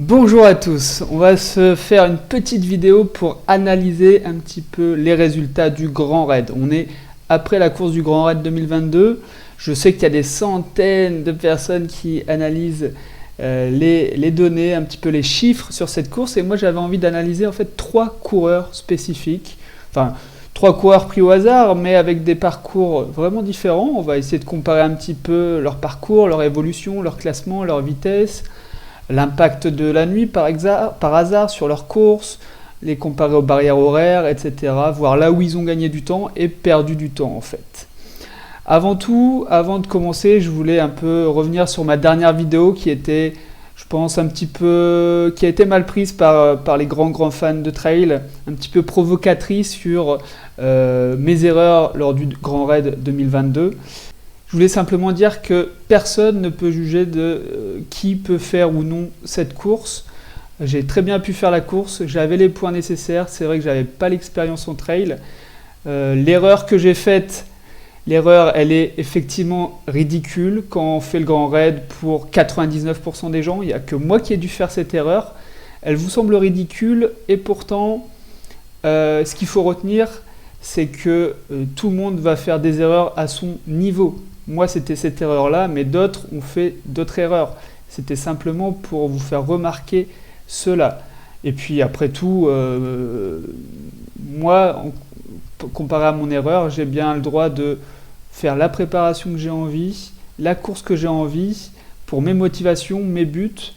Bonjour à tous, on va se faire une petite vidéo pour analyser un petit peu les résultats du Grand Raid. On est après la course du Grand Raid 2022. Je sais qu'il y a des centaines de personnes qui analysent les données, un petit peu les chiffres sur cette course. Et moi j'avais envie d'analyser en fait 3 coureurs spécifiques. Enfin, 3 coureurs pris au hasard, mais avec des parcours vraiment différents. On va essayer de comparer un petit peu leur parcours, leur évolution, leur classement, leur vitesse, l'impact de la nuit par hasard sur leur course, les comparer aux barrières horaires, etc. Voir là où ils ont gagné du temps et perdu du temps en fait. Avant tout, avant de commencer, je voulais un peu revenir sur ma dernière vidéo qui était, je pense, qui a été mal prise par les grands fans de trail, un petit peu provocatrice sur mes erreurs lors du Grand Raid 2022. Je voulais simplement dire que personne ne peut juger de qui peut faire ou non cette course. J'ai très bien pu faire la course, j'avais les points nécessaires, c'est vrai que j'avais pas l'expérience en trail. L'erreur que j'ai faite, elle est effectivement ridicule quand on fait le Grand Raid pour 99% des gens. Il n'y a que moi qui ai dû faire cette erreur. Elle vous semble ridicule et pourtant, ce qu'il faut retenir, c'est que tout le monde va faire des erreurs à son niveau. Moi, c'était cette erreur-là, mais d'autres ont fait d'autres erreurs. C'était simplement pour vous faire remarquer cela. Et puis, après tout, moi, comparé à mon erreur, j'ai bien le droit de faire la préparation que j'ai envie, la course que j'ai envie, pour mes motivations, mes buts.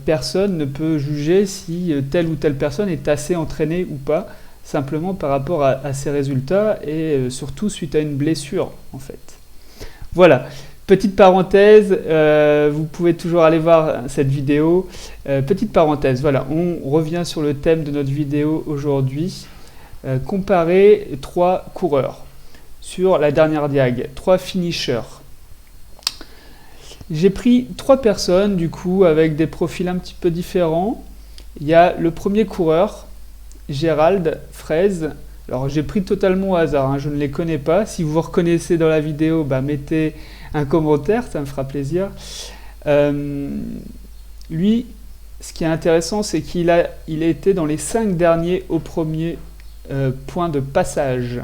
Personne ne peut juger si telle ou telle personne est assez entraînée ou pas, simplement par rapport à ses résultats et surtout suite à une blessure, en fait. Voilà, petite parenthèse, vous pouvez toujours aller voir cette vidéo. Petite parenthèse, voilà, on revient sur le thème de notre vidéo aujourd'hui. Comparer 3 coureurs sur la dernière diag, 3 finishers. J'ai pris 3 personnes du coup avec des profils un petit peu différents. Il y a le premier coureur, Gérald Fraise. Alors j'ai pris totalement au hasard, hein, je ne les connais pas. Si vous vous reconnaissez dans la vidéo, mettez un commentaire, ça me fera plaisir. Lui, ce qui est intéressant, c'est qu'il a été dans les 5 derniers au premier point de passage.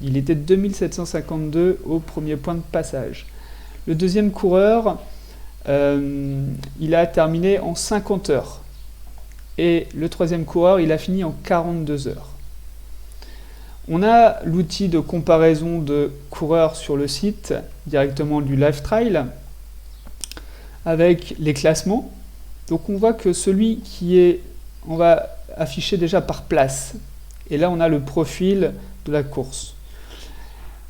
Il était 2752 au premier point de passage. Le deuxième coureur, il a terminé en 50 heures. Et le troisième coureur, il a fini en 42 heures. On a l'outil de comparaison de coureurs sur le site, directement du Livetrail, avec les classements. Donc on voit que celui on va afficher déjà par place. Et là on a le profil de la course.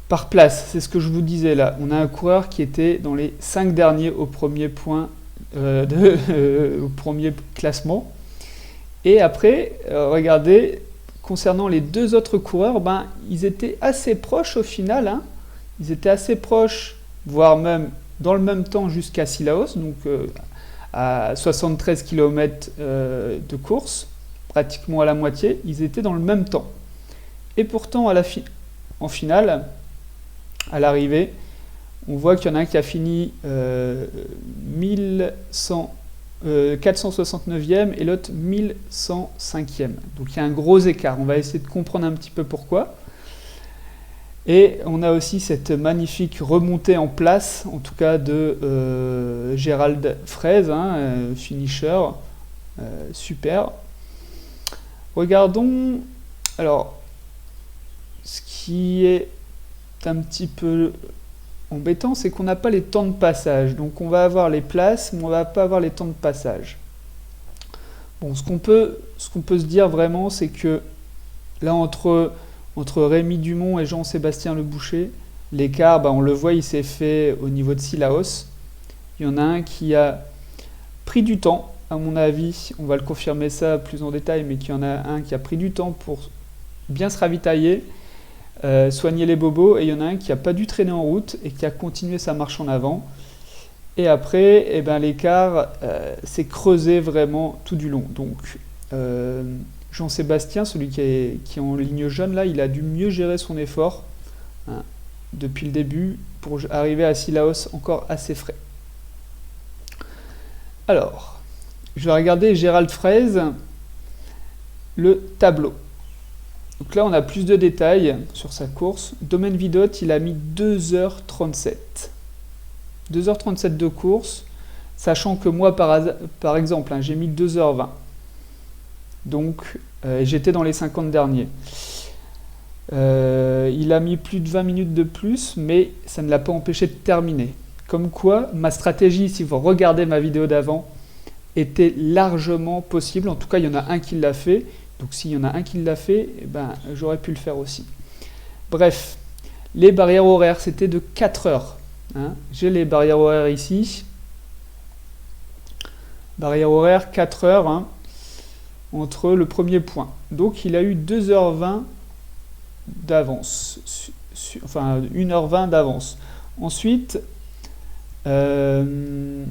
Par place, c'est ce que je vous disais là. On a un coureur qui était dans les 5 derniers au premier point, au premier classement. Et après, regardez, concernant les 2 autres coureurs, ils étaient assez proches au final. Hein. Ils étaient assez proches, voire même dans le même temps jusqu'à Sillaos, donc à 73 km de course, pratiquement à la moitié. Ils étaient dans le même temps. Et pourtant, en finale, à l'arrivée, on voit qu'il y en a un qui a fini 469e et l'autre 1105e. Donc il y a un gros écart. On va essayer de comprendre un petit peu pourquoi. Et on a aussi cette magnifique remontée en place, en tout cas de Gérald Fraise, finisher, super. Regardons, alors, ce qui est un petit peu embêtant, c'est qu'on n'a pas les temps de passage. Donc on va avoir les places, mais on ne va pas avoir les temps de passage. Bon, ce qu'on peut se dire vraiment, c'est que là, entre Rémi Dumont et Jean-Sébastien Le Boucher, l'écart, on le voit, il s'est fait au niveau de Sillaos. Il y en a un qui a pris du temps, à mon avis, on va le confirmer ça plus en détail, mais qu'il y en a un qui a pris du temps pour bien se ravitailler, soigner les bobos, et il y en a un qui n'a pas dû traîner en route et qui a continué sa marche en avant. Et après, l'écart s'est creusé vraiment tout du long. Donc Jean-Sébastien, celui qui est en ligne jaune là, il a dû mieux gérer son effort depuis le début pour arriver à Sillaos encore assez frais. Alors, je vais regarder Gérald Fraise, le tableau. Donc là, on a plus de détails sur sa course. Domaine Vidot, il a mis 2h37. 2h37 de course, sachant que moi, par exemple, hein, j'ai mis 2h20. Donc, j'étais dans les 50 derniers. Il a mis plus de 20 minutes de plus, mais ça ne l'a pas empêché de terminer. Comme quoi, ma stratégie, si vous regardez ma vidéo d'avant, était largement possible. En tout cas, il y en a un qui l'a fait. Donc, s'il y en a un qui l'a fait, eh ben, j'aurais pu le faire aussi. Bref, les barrières horaires, c'était de 4 heures. Hein. J'ai les barrières horaires ici. Barrière horaire, 4 heures hein, entre le premier point. Donc, il a eu 2h20 d'avance. Enfin, 1h20 d'avance. Ensuite, il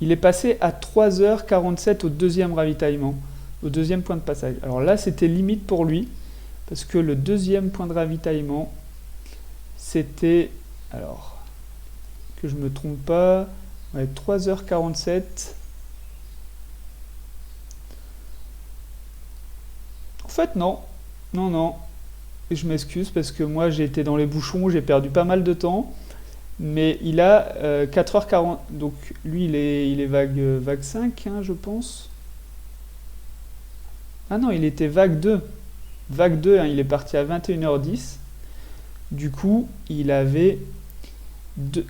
est passé à 3h47 au deuxième ravitaillement, au deuxième point de passage. Alors là, c'était limite pour lui, parce que le deuxième point de ravitaillement, c'était, alors, que je ne me trompe pas, ouais, 3h47. En fait, non. Non, non. Et je m'excuse, parce que moi, j'ai été dans les bouchons, j'ai perdu pas mal de temps. Mais il a 4h40, donc lui il est vague 5, hein, je pense. Ah non, il était vague 2. Vague 2, hein, il est parti à 21h10. Du coup, il avait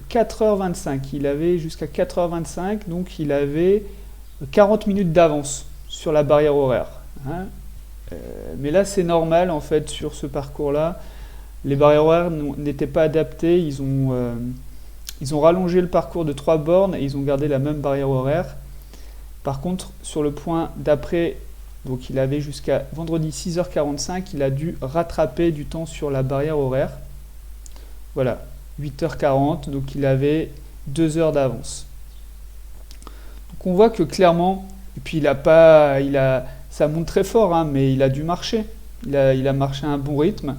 4h25. Il avait jusqu'à 4h25, donc il avait 40 minutes d'avance sur la barrière horaire. Hein. Mais là, c'est normal, en fait, sur ce parcours-là. Les barrières horaires n'étaient pas adaptées, ils ont rallongé le parcours de 3 bornes et ils ont gardé la même barrière horaire. Par contre, sur le point d'après, donc il avait jusqu'à vendredi 6h45, il a dû rattraper du temps sur la barrière horaire. Voilà, 8h40, donc il avait 2 heures d'avance. Donc on voit que clairement, et puis ça monte très fort, hein, mais il a dû marcher. Il a marché à un bon rythme.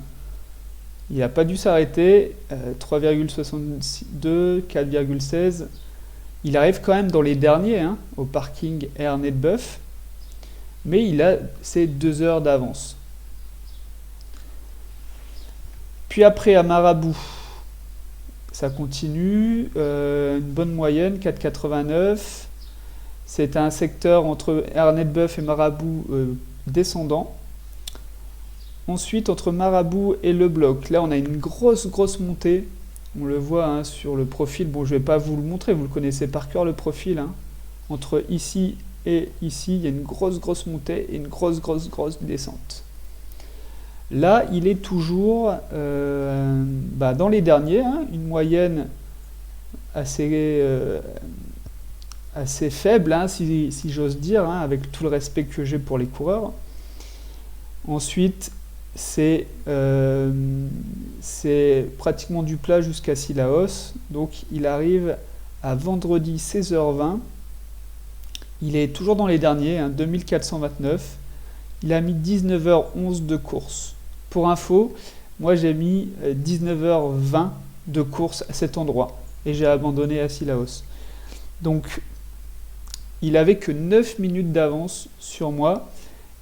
Il n'a pas dû s'arrêter, 3,62, 4,16. Il arrive quand même dans les derniers, hein, au parking Ernest-Boeuf, mais il a ses 2 heures d'avance. Puis après, à Marabout, ça continue, une bonne moyenne, 4,89. C'est un secteur entre Ernest-Boeuf et Marabout descendant. Ensuite, entre Marabout et le bloc, là on a une grosse montée. On le voit hein, sur le profil. Bon, je ne vais pas vous le montrer, vous le connaissez par cœur le profil. Hein. Entre ici et ici, il y a une grosse montée et une grosse descente. Là, il est toujours dans les derniers, hein, une moyenne assez faible, hein, si j'ose dire, hein, avec tout le respect que j'ai pour les coureurs. Ensuite, c'est pratiquement du plat jusqu'à Sillaos. Donc, il arrive à vendredi 16h20. Il est toujours dans les derniers, hein, 2429. Il a mis 19h11 de course. Pour info, moi j'ai mis 19h20 de course à cet endroit. Et j'ai abandonné à Sillaos. Donc, il avait que 9 minutes d'avance sur moi.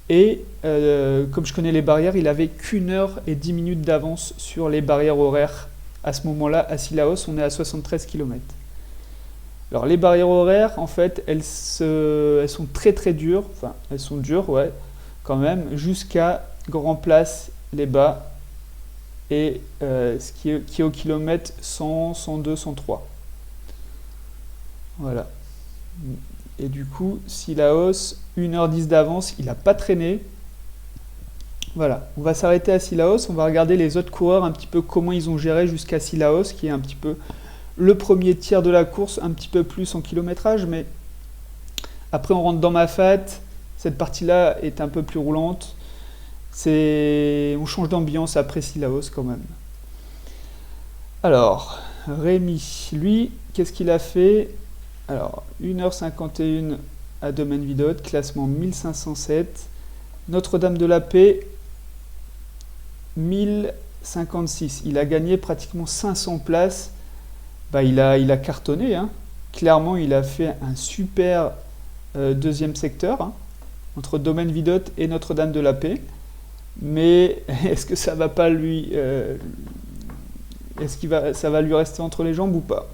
Et comme je connais les barrières, il avait qu'1 heure et 10 minutes d'avance sur les barrières horaires. À ce moment-là, à Sillaos, on est à 73 km. Alors les barrières horaires, en fait, elles sont très dures. Enfin, elles sont dures, ouais, quand même, jusqu'à Grand Place, les bas. Et ce qui est au kilomètre 100, 102, 103. Voilà. Et du coup, Sillaos, 1h10 d'avance, il n'a pas traîné. Voilà, on va s'arrêter à Sillaos, on va regarder les autres coureurs un petit peu comment ils ont géré jusqu'à Sillaos, qui est un petit peu le premier tiers de la course, un petit peu plus en kilométrage, mais après on rentre dans ma fat, cette partie-là est un peu plus roulante. On change d'ambiance après Sillaos quand même. Alors, Rémi, lui, qu'est-ce qu'il a fait ? Alors, 1h51 à Domaine Vidot, classement 1507. Notre-Dame de la Paix, 1056. Il a gagné pratiquement 500 places. Il a cartonné. Hein. Clairement, il a fait un super deuxième secteur, hein, entre Domaine Vidotte et Notre-Dame de la Paix. Mais est-ce que ça va pas lui... ça va lui rester entre les jambes ou pas?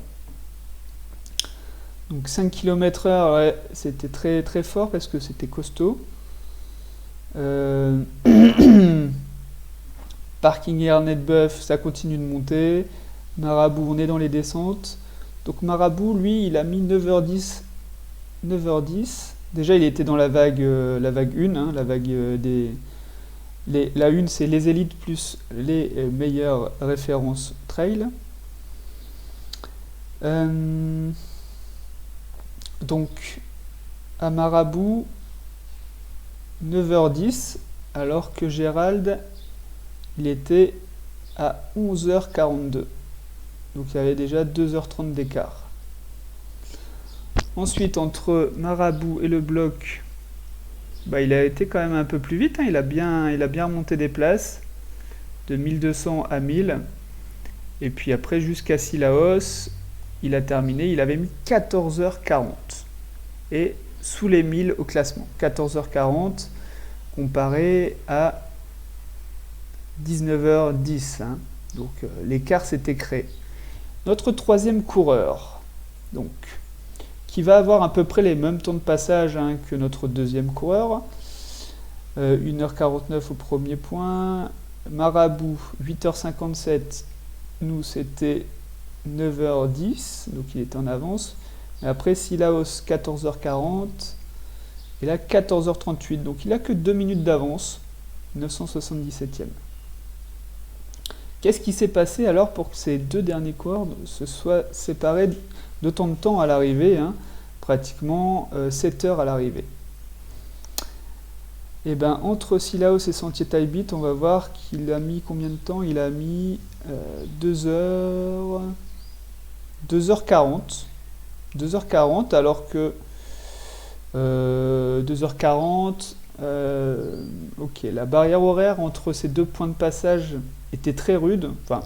Donc 5 km/h, ouais, c'était très, très fort parce que c'était costaud. Parking et Arnett-Boeuf, ça continue de monter. Marabout, on est dans les descentes. Donc Marabout, lui, il a mis 9h10. 9h10. Déjà, il était dans la vague 1, hein, la vague la 1, c'est les élites plus les meilleures références trail. Donc, à Marabout, 9h10, alors que Gérald, il était à 11h42. Donc il y avait déjà 2h30 d'écart. Ensuite, entre Marabout et le bloc, bah, il a été quand même un peu plus vite, hein. Il a bien remonté des places, de 1200 à 1000. Et puis après, jusqu'à Sillaos, il a terminé, il avait mis 14h40. Et sous les 1000 au classement. 14h40 comparé à 19h10. Hein. Donc l'écart s'était créé. Notre troisième coureur, donc, qui va avoir à peu près les mêmes temps de passage, hein, que notre deuxième coureur. 1h49 au premier point. Marabout, 8h57. Nous, c'était 9h10, donc il était en avance. Et après, Sillaos, 14h40. Et là, 14h38. Donc il n'a que 2 minutes d'avance. 977e. Qu'est-ce qui s'est passé alors pour que ces deux derniers coureurs se soient séparés d'autant de temps à l'arrivée, hein, pratiquement 7 heures à l'arrivée? Et bien, entre Sillaos et Sentier Tailbit, on va voir qu'il a mis combien de temps? Il a mis 2h40. 2h40, alors que 2h40, ok, la barrière horaire entre ces deux points de passage était très rude. Enfin,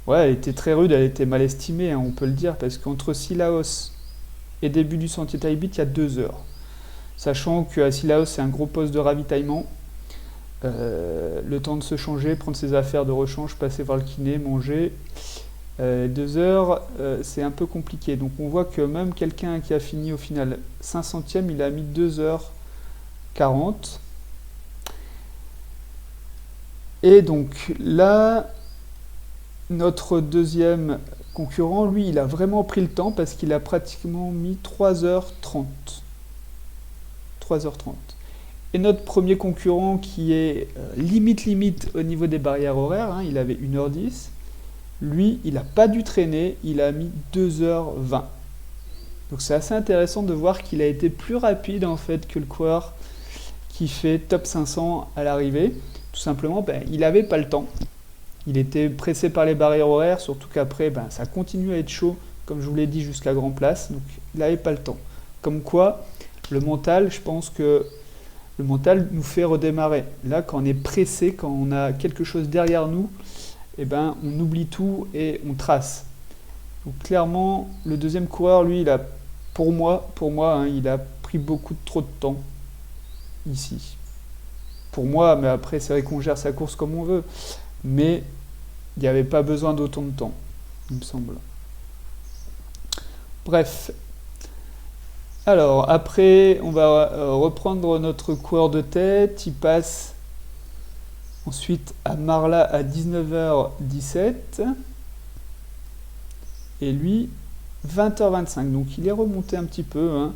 ouais, elle était très rude, elle était mal estimée, hein, on peut le dire, parce qu'entre Sillaos et début du Sentier Tailbit, il y a 2 heures. Sachant qu'à Sillaos, c'est un gros poste de ravitaillement. Le temps de se changer, prendre ses affaires de rechange, passer voir le kiné, manger. 2 heures, c'est un peu compliqué. Donc on voit que même quelqu'un qui a fini au final 500e, il a mis 2h40. Et donc là, notre deuxième concurrent, lui, il a vraiment pris le temps parce qu'il a pratiquement mis 3h30. 3h30. Et notre premier concurrent qui est limite au niveau des barrières horaires, hein, il avait 1h10. Lui, il n'a pas dû traîner, il a mis 2h20. Donc c'est assez intéressant de voir qu'il a été plus rapide en fait que le coureur qui fait top 500 à l'arrivée. Tout simplement, il n'avait pas le temps. Il était pressé par les barrières horaires, surtout qu'après, ça continue à être chaud, comme je vous l'ai dit, jusqu'à Grand Place. Donc il n'avait pas le temps. Comme quoi, le mental, je pense que le mental nous fait redémarrer. Là, quand on est pressé, quand on a quelque chose derrière nous, on oublie tout et on trace. Donc clairement, le deuxième coureur, lui, il a, pour moi, hein, il a pris beaucoup trop de temps ici. Pour moi, mais après, c'est vrai qu'on gère sa course comme on veut. Mais il n'y avait pas besoin d'autant de temps, il me semble. Bref. Alors, après, on va reprendre notre coureur de tête. Il passe ensuite à Marla à 19h17. Et lui, 20h25. Donc, il est remonté un petit peu. Hein.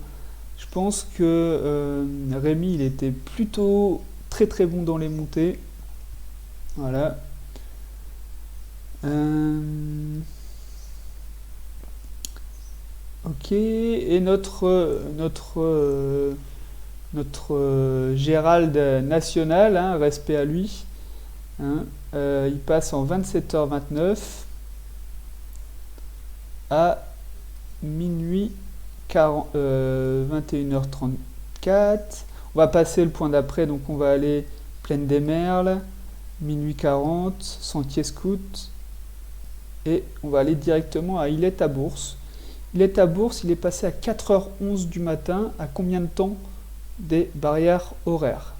Je pense que Rémi, il était plutôt très très bon dans les montées. Voilà. Ok, et notre Gérald national, hein, respect à lui, hein, il passe en 27h29 à minuit 21h34. On va passer le point d'après, donc on va aller Plaine des Merles, minuit 40, Sentier Scout, et on va aller directement à Illet à Bourse. Il est à Bourse, il est passé à 4h11 du matin. À combien de temps des barrières horaires?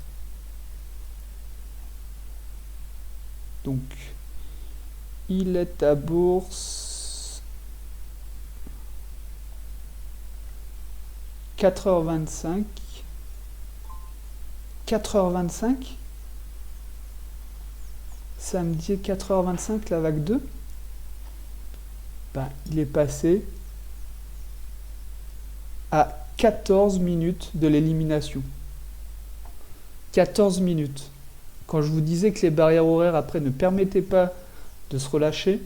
Donc, il est à Bourse 4h25. 4h25. Samedi 4h25, la vague 2. Ben, il est passé à 14 minutes de l'élimination. 14 minutes. Quand je vous disais que les barrières horaires après ne permettaient pas de se relâcher,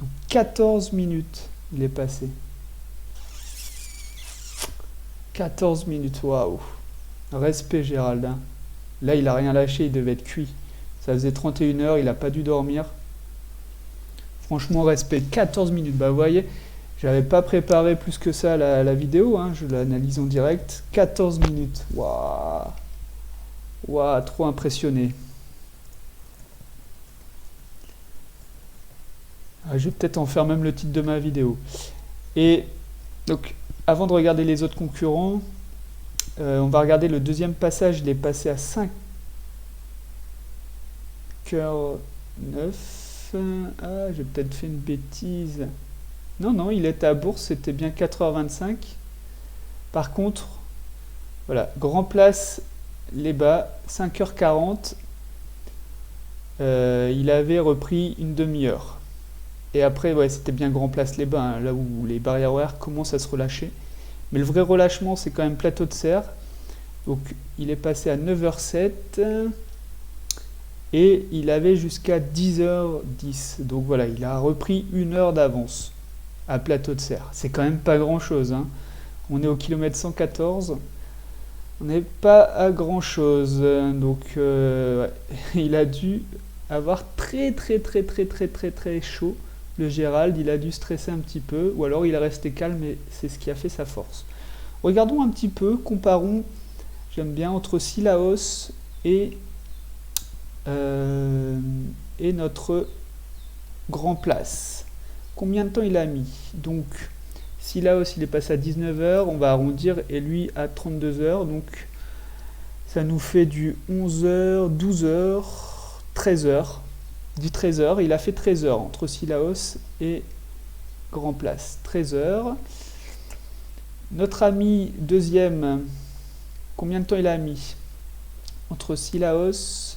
donc 14 minutes il est passé. 14 minutes, waouh. Respect Gérald. Hein. Là il a rien lâché, il devait être cuit. Ça faisait 31 heures, il n'a pas dû dormir. Franchement respect, 14 minutes. Bah vous voyez, j'avais pas préparé plus que ça la vidéo, hein. Je l'analyse en direct. 14 minutes, waouh. Waouh, trop impressionné. Je vais peut-être en faire même le titre de ma vidéo. Et donc, avant de regarder les autres concurrents, on va regarder le deuxième passage. Il est passé à 5h09. Ah, j'ai peut-être fait une bêtise. Non, il était à Bourse, c'était bien 4h25. Par contre, voilà, Grand Place, les bas, 5h40. Il avait repris une demi-heure. Et après, ouais, c'était bien Grand Place les bas, hein, là où les barrières horaires commencent à se relâcher. Mais le vrai relâchement, c'est quand même Plateau de Serre. Donc, il est passé à 9h07. Et il avait jusqu'à 10h10. Donc voilà, il a repris une heure d'avance à Plateau de Serre. C'est quand même pas grand-chose. Hein. On est au kilomètre 114. On n'est pas à grand-chose. Donc, ouais, il a dû avoir très chaud. Le Gérald, il a dû stresser un petit peu, ou alors il est resté calme et c'est ce qui a fait sa force. Regardons un petit peu, comparons, j'aime bien, entre Sillaos et notre Grand Place. Combien de temps il a mis? Donc, Sillaos, il est passé à 19h, on va arrondir, et lui à 32h, donc ça nous fait du 11h, 12h, 13h. Du 13h, il a fait 13h entre Sillaos et Grand Place. 13h. Notre ami deuxième, combien de temps il a mis entre Sillaos?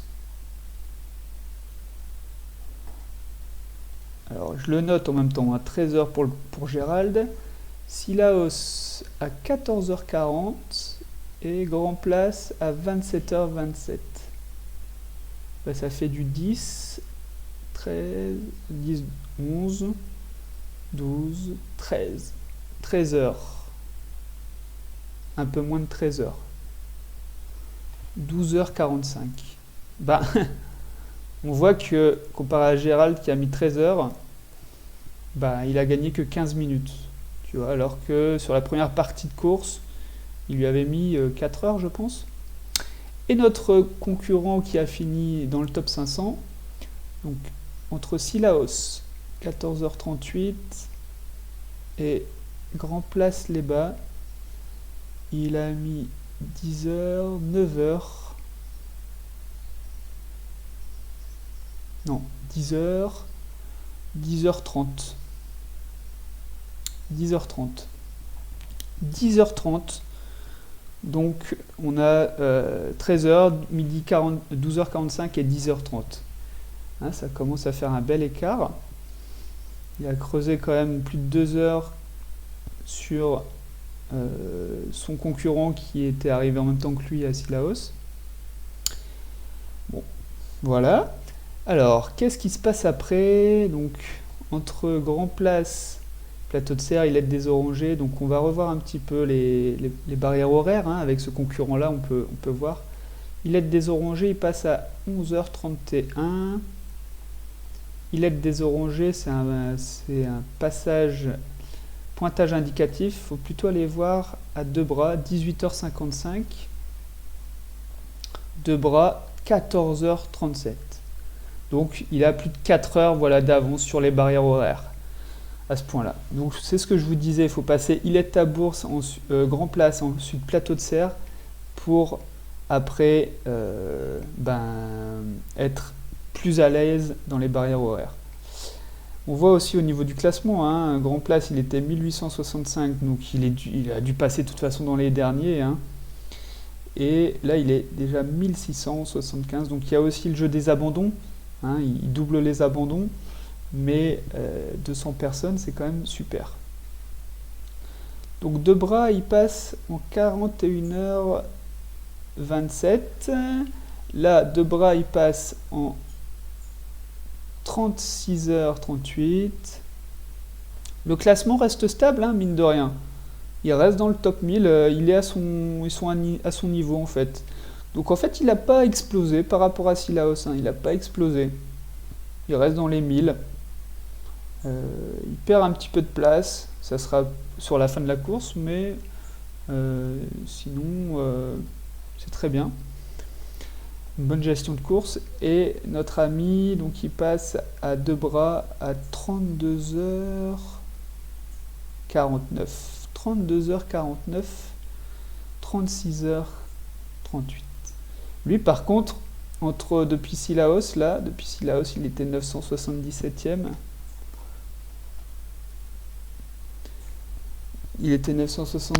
Alors, je le note en même temps, à 13h pour Gérald. Sillaos à 14h40 et Grand Place à 27h27. Ben, ça fait du 10, 13, 10, 11, 12, 13. 13 heures. Un peu moins de 13 heures. 12h45. Ben, on voit que, comparé à Gérald qui a mis 13 heures, ben, il a gagné que 15 minutes. Tu vois, alors que sur la première partie de course, il lui avait mis 4 heures, je pense. Et notre concurrent qui a fini dans le top 500, donc entre Sillaos, 14h38, et Grand Place les bas, il a mis 10h, 9h, non, 10h, 10h30. 10h30. 10h30. Donc on a 13h, midi 40, 12h45 et 10h30. Hein, ça commence à faire un bel écart. Il a creusé quand même plus de 2 heures sur son concurrent qui était arrivé en même temps que lui à Sillaos. Bon, voilà. Alors, qu'est-ce qui se passe après? Donc, entre Grand Place, Plateau de Serre, Ilette des Orangers, donc on va revoir un petit peu les barrières horaires, hein, avec ce concurrent-là, on peut voir. Ilette des Orangers, il passe à 11h31. Ilette des Orangers, c'est un passage, pointage indicatif, il faut plutôt aller voir à deux bras, 18h55. Deux bras, 14h37. Donc il a plus de 4 heures voilà, d'avance sur les barrières horaires. à ce point-là. Donc c'est ce que je vous disais, il faut passer Ilette-Tabourse, Grand Place, ensuite Plateau de Serre, pour après être plus à l'aise dans les barrières horaires. On voit aussi au niveau du classement, hein, Grand Place il était 1865, donc il a dû passer de toute façon dans les derniers, hein. Et là il est déjà 1675, donc il y a aussi le jeu des abandons, hein, il double les abandons, mais 200 personnes c'est quand même super. Donc Debras il passe en 41h27, là Debras il passe en 36h38. Le classement reste stable, hein, mine de rien. Il reste dans le top 1000, ils sont à son niveau en fait. Donc en fait il n'a pas explosé par rapport à Sillaos, hein, il n'a pas explosé. Il reste dans les 1000. Il perd un petit peu de place, ça sera sur la fin de la course, mais sinon c'est très bien. Une bonne gestion de course. Et notre ami, donc il passe à Debras à 32h49. 32h49, 36h38. Lui par contre, depuis Sillaos, il était 977e. Il était 960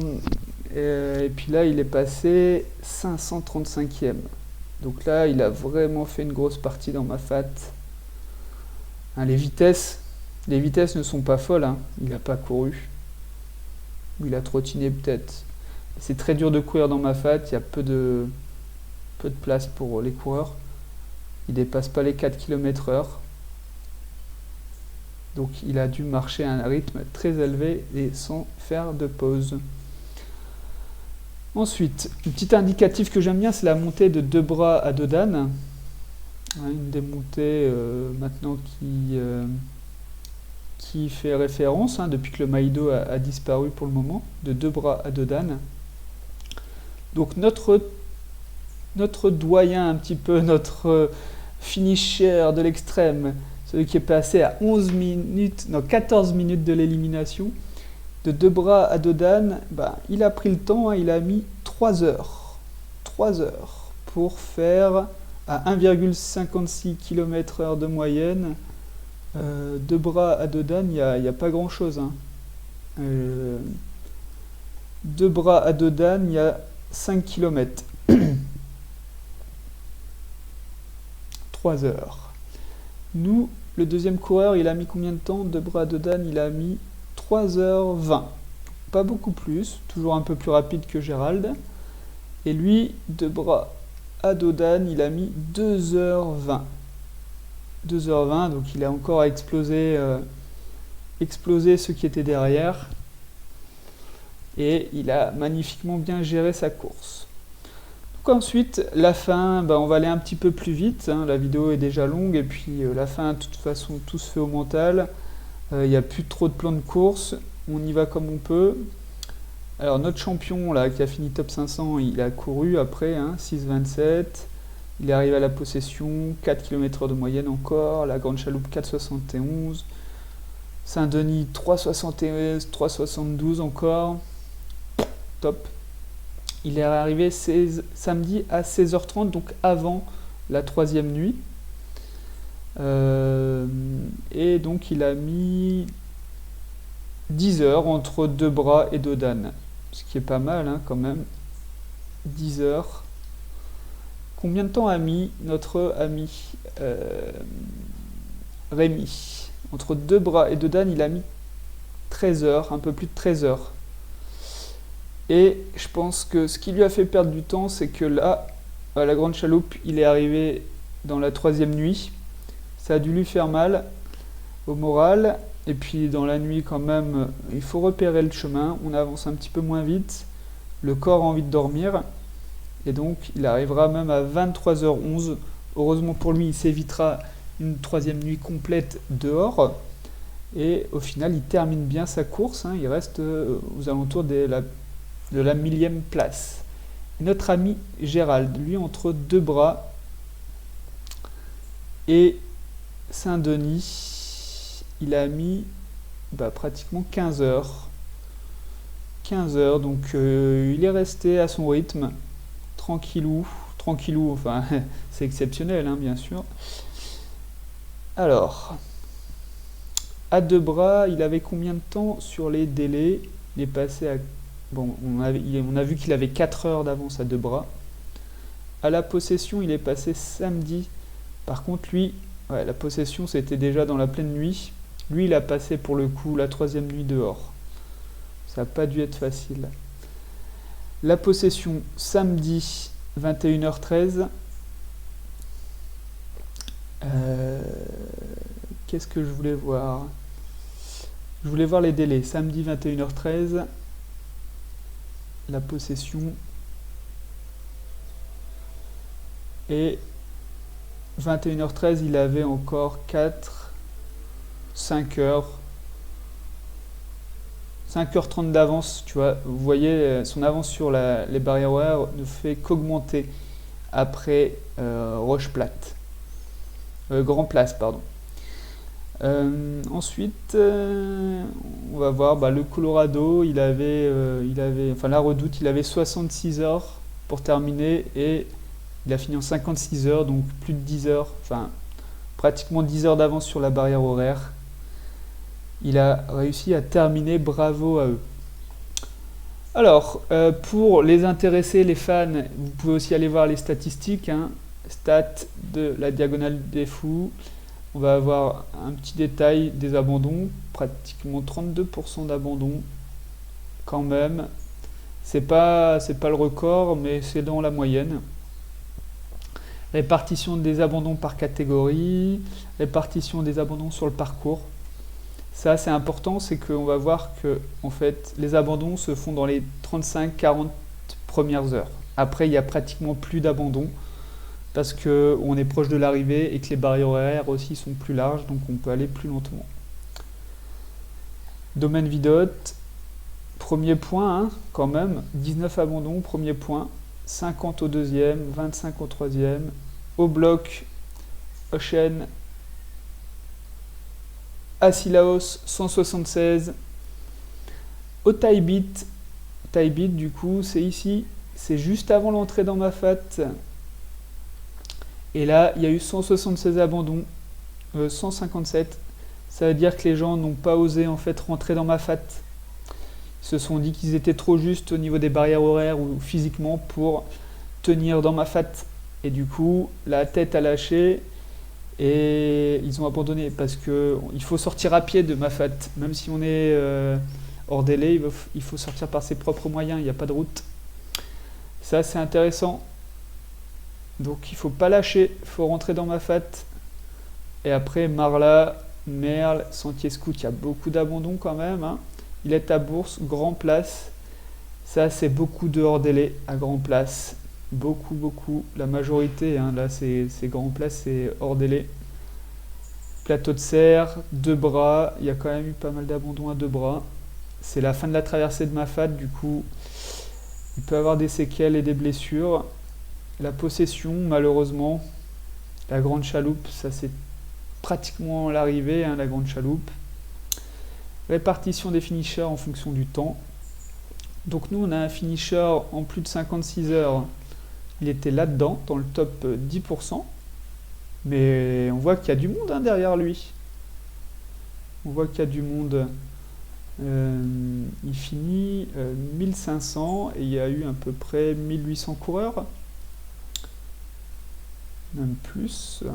et puis là il est passé 535e. Donc là il a vraiment fait une grosse partie dans ma fat. Hein, les vitesses ne sont pas folles, hein. Il n'a pas couru. Ou il a trottiné peut-être. C'est très dur de courir dans ma fat, il y a peu de place pour les coureurs. Il dépasse pas les 4 km/h. Donc il a dû marcher à un rythme très élevé et sans faire de pause. Ensuite, une petite indicatif que j'aime bien, c'est la montée de Debras à Dodane. Une des montées maintenant qui fait référence, hein, depuis que le Maïdo a disparu pour le moment, de Debras à Dodane. Donc notre doyen un petit peu, notre finisher de l'extrême, celui qui est passé à 14 minutes de l'élimination, de Debras à Dodane, il a pris le temps, hein, il a mis 3 heures. 3 heures pour faire à 1,56 km/h de moyenne. Debras à Dodane, il n'y a pas grand chose, hein. Debras à Dodane, il y a 5 km. 3 heures. Nous, le deuxième coureur, il a mis combien de temps? Debras à Dodane, il a mis 3h20. Pas beaucoup plus, toujours un peu plus rapide que Gérald. Et lui, Debras à Dodane, il a mis 2h20. 2h20, donc il a encore explosé ce qui était derrière. Et il a magnifiquement bien géré sa course. Donc ensuite, la fin, on va aller un petit peu plus vite, hein, la vidéo est déjà longue, et puis la fin, de toute façon, tout se fait au mental. Il n'y a plus trop de plans de course, on y va comme on peut. Alors notre champion là, qui a fini top 500, il a couru après, hein, 6,27. Il est arrivé à la possession, 4 km/h de moyenne encore, la Grande Chaloupe 4,71. Saint-Denis 3,71, 3,72 encore. Top. Il est arrivé samedi à 16h30, donc avant la 3e nuit. Et donc il a mis 10 heures entre Debras et Dodane, ce qui est pas mal, hein, quand même. 10 heures. Combien de temps a mis notre ami Rémi? Entre Debras et Dodane, il a mis 13 heures, un peu plus de 13 heures. Et je pense que ce qui lui a fait perdre du temps, c'est que là, à la Grande Chaloupe, il est arrivé dans la 3e nuit. Ça a dû lui faire mal au moral. Et puis dans la nuit quand même, il faut repérer le chemin. On avance un petit peu moins vite. Le corps a envie de dormir. Et donc il arrivera même à 23h11. Heureusement pour lui, il s'évitera une 3e nuit complète dehors. Et au final, il termine bien sa course, hein. Il reste aux alentours de la 1000e place. Notre ami Gérald, lui, entre Debras et Saint-Denis, il a mis pratiquement 15 heures. 15 heures, donc il est resté à son rythme, tranquillou, enfin c'est exceptionnel hein, bien sûr. Alors, à deux bras, il avait combien de temps sur les délais? Il est passé à... Bon, on a vu qu'il avait 4 heures d'avance à deux bras. À la possession, il est passé samedi. Par contre, lui, ouais, la possession, c'était déjà dans la pleine nuit. Lui, il a passé pour le coup la 3e nuit dehors. Ça n'a pas dû être facile. La possession, samedi, 21h13. Qu'est-ce que je voulais voir? Je voulais voir les délais. Samedi, 21h13. La possession. Et 21h13, il avait encore 5 heures. 5h30 d'avance, tu vois. Vous voyez, son avance sur les barrières horaires ne fait qu'augmenter après Roche Plate. Grand Place, pardon. Ensuite, on va voir le Colorado, enfin la Redoute, il avait 66 heures pour terminer et il a fini en 56 heures, donc plus de 10 heures, enfin pratiquement 10 heures d'avance sur la barrière horaire. Il a réussi à terminer, bravo à eux. Alors, pour les intéressés, les fans, vous pouvez aussi aller voir les statistiques, hein. Stats de la Diagonale des Fous. On va avoir un petit détail des abandons, pratiquement 32% d'abandons, quand même. C'est pas le record, mais c'est dans la moyenne. Répartition des abandons par catégorie, répartition des abandons sur le parcours. Ça, c'est important, c'est qu'on va voir que en fait, les abandons se font dans les 35-40 premières heures. Après, il n'y a pratiquement plus d'abandons parce qu'on est proche de l'arrivée et que les barrières horaires aussi sont plus larges, donc on peut aller plus lentement. Domaine Vidotte, premier point, hein, quand même, 19 abandons, premier point, 50 au deuxième, 25 au troisième, au bloc, Ocean, à Sillaos, 176, au tie beat, du coup, c'est ici, c'est juste avant l'entrée dans ma fat. Et là, il y a eu 176 abandons, 157. Ça veut dire que les gens n'ont pas osé en fait rentrer dans ma fat. Ils se sont dit qu'ils étaient trop justes au niveau des barrières horaires ou physiquement pour tenir dans ma fat. Et du coup, la tête a lâché et ils ont abandonné parce qu'il faut sortir à pied de ma fat. Même si on est hors délai, il faut sortir par ses propres moyens, il n'y a pas de route. Ça, c'est intéressant. Donc il faut pas lâcher, il faut rentrer dans ma fat. Et après Marla, Merle, Sentier Scout, il y a beaucoup d'abandon quand même, hein. Il est à Bourse, Grand Place. Ça c'est beaucoup de hors délai à Grand Place. Beaucoup. La majorité, hein, là c'est Grand Place, c'est hors délai. Plateau de Serre, deux bras, il y a quand même eu pas mal d'abandon à deux bras. C'est la fin de la traversée de ma fat, du coup il peut avoir des séquelles et des blessures. La possession, malheureusement, la grande chaloupe, ça c'est pratiquement l'arrivée, hein, la grande chaloupe. Répartition des finishers en fonction du temps. Donc nous, on a un finisher en plus de 56 heures. Il était là-dedans, dans le top 10%. Mais on voit qu'il y a du monde hein, derrière lui. On voit qu'il y a du monde. Il finit 1500 et il y a eu à peu près 1800 coureurs. Même plus.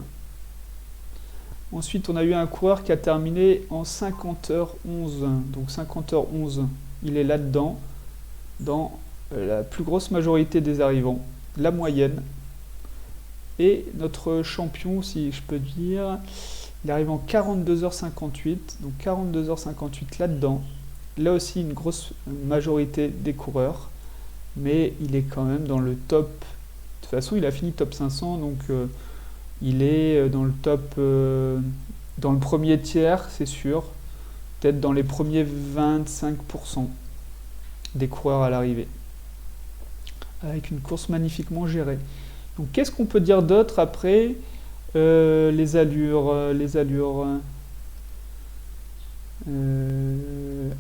Ensuite, on a eu un coureur qui a terminé en 50h11. Donc 50h11, il est là-dedans, dans la plus grosse majorité des arrivants, la moyenne. Et notre champion, si je peux dire, il arrive en 42h58. Donc 42h58 là-dedans. Là aussi, une grosse majorité des coureurs. Mais il est quand même dans le top. De toute façon, il a fini top 500, donc il est dans le top, dans le premier tiers, c'est sûr. Peut-être dans les premiers 25% des coureurs à l'arrivée. Avec une course magnifiquement gérée. Donc, qu'est-ce qu'on peut dire d'autre après les allures.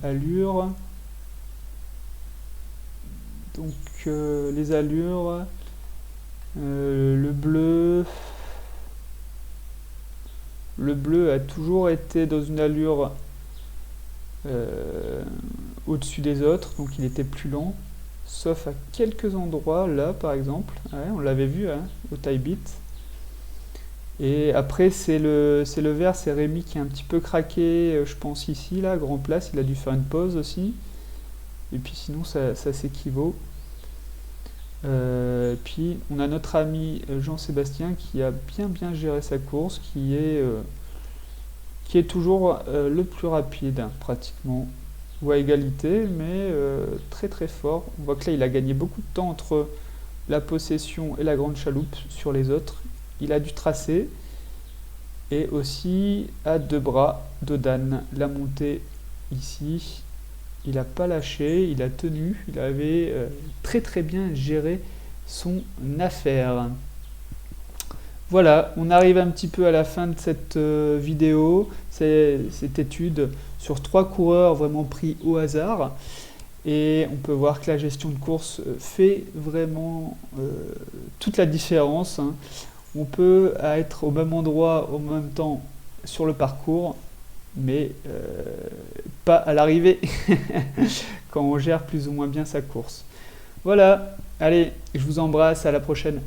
Allure. Donc les allures, le bleu a toujours été dans une allure au-dessus des autres, donc il était plus lent, sauf à quelques endroits, là par exemple, ouais, on l'avait vu hein, au tie beat. Et après c'est le vert, c'est Rémi qui est un petit peu craqué, je pense ici, là, grand place, il a dû faire une pause aussi. Et puis sinon ça s'équivaut. Puis on a notre ami Jean-Sébastien qui a bien géré sa course, qui est toujours le plus rapide, hein, pratiquement, ou à égalité, mais très fort. On voit que là il a gagné beaucoup de temps entre la possession et la grande chaloupe sur les autres. Il a dû tracer, et aussi à 2 bras de Dan, la montée ici. Il n'a pas lâché, il a tenu, il avait très bien géré son affaire. Voilà, on arrive un petit peu à la fin de cette vidéo, cette étude sur 3 coureurs vraiment pris au hasard. Et on peut voir que la gestion de course fait vraiment toute la différence, hein. On peut être au même endroit, au même temps sur le parcours, mais pas à l'arrivée, quand on gère plus ou moins bien sa course. Voilà, allez, je vous embrasse, à la prochaine.